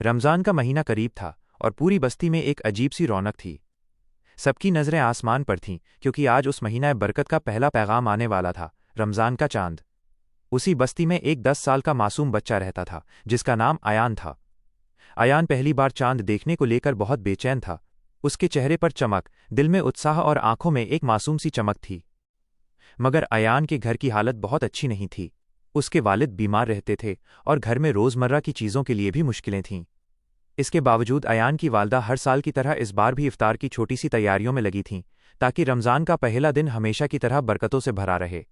रमज़ान का महीना करीब था और पूरी बस्ती में एक अजीब सी रौनक थी। सबकी नज़रें आसमान पर थीं क्योंकि आज उस महीना बरकत का पहला पैगाम आने वाला था, रमज़ान का चांद। उसी बस्ती में एक 10 साल का मासूम बच्चा रहता था जिसका नाम अयान था। अयान पहली बार चांद देखने को लेकर बहुत बेचैन था। उसके चेहरे पर चमक, दिल में उत्साह और आंखों में एक मासूम सी चमक थी। मगर अयान के घर की हालत बहुत अच्छी नहीं थी। उसके वालिद बीमार रहते थे और घर में रोज़मर्रा की चीज़ों के लिए भी मुश्किलें थीं। इसके बावजूद अयान की वालदा हर साल की तरह इस बार भी इफ्तार की छोटी सी तैयारियों में लगी थीं ताकि रमज़ान का पहला दिन हमेशा की तरह बरकतों से भरा रहे।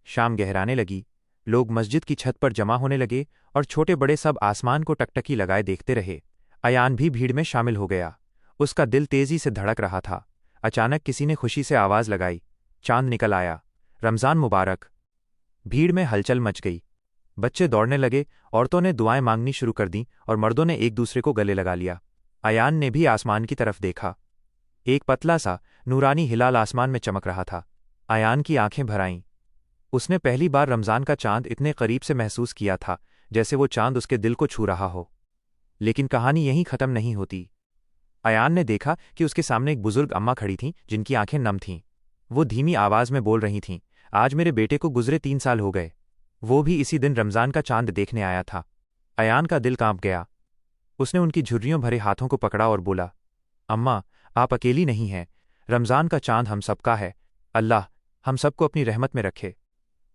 शाम गहराने लगी, लोग मस्जिद की छत पर जमा होने लगे और छोटे बड़े सब आसमान को टकटकी लगाए देखते रहे। अयान भी भीड़ में शामिल हो गया। उसका दिल तेज़ी से धड़क रहा था। अचानक किसी ने खुशी से आवाज़ लगाई, चांद निकल आया, रमज़ान मुबारक। भीड़ में हलचल मच गई। बच्चे दौड़ने लगे, औरतों ने दुआएं मांगनी शुरू कर दीं और मर्दों ने एक दूसरे को गले लगा लिया। अयान ने भी आसमान की तरफ देखा। एक पतला सा नूरानी हिलाल आसमान में चमक रहा था। अयान की आंखें भर आईं। उसने पहली बार रमज़ान का चांद इतने करीब से महसूस किया था जैसे वो चांद उसके दिल को छू रहा हो। लेकिन कहानी यहीं ख़त्म नहीं होती। अयान ने देखा कि उसके सामने एक बुजुर्ग अम्मा खड़ी थीं जिनकी आंखें नम थीं। वो धीमी आवाज़ में बोल रही थीं, आज मेरे बेटे को गुजरे 3 साल हो गए। वो भी इसी दिन रमज़ान का चांद देखने आया था। अयान का दिल कांप गया। उसने उनकी झुर्रियों भरे हाथों को पकड़ा और बोला, अम्मा, आप अकेली नहीं हैं। रमज़ान का चांद हम सबका है। अल्लाह हम सबको अपनी रहमत में रखे।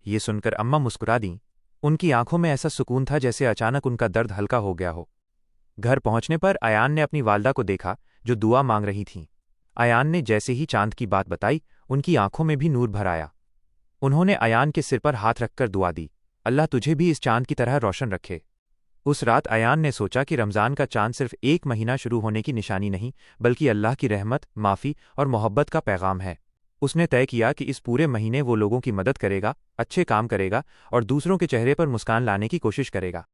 ये सुनकर अम्मा मुस्कुरा दीं। उनकी आंखों में ऐसा सुकून था जैसे अचानक उनका दर्द हल्का हो गया हो। घर पहुंचने पर अयान ने अपनी वालदा को देखा जो दुआ मांग रही थीं। अयान ने जैसे ही चांद की बात बताई, उनकी आंखों में भी नूर भर आया। उन्होंने अयान के सिर पर हाथ रखकर दुआ दी, अल्लाह तुझे भी इस चांद की तरह रोशन रखे। उस रात अयान ने सोचा कि रमज़ान का चांद सिर्फ एक महीना शुरू होने की निशानी नहीं बल्कि अल्लाह की रहमत, माफ़ी और मोहब्बत का पैगाम है। उसने तय किया कि इस पूरे महीने वो लोगों की मदद करेगा, अच्छे काम करेगा और दूसरों के चेहरे पर मुस्कान लाने की कोशिश करेगा।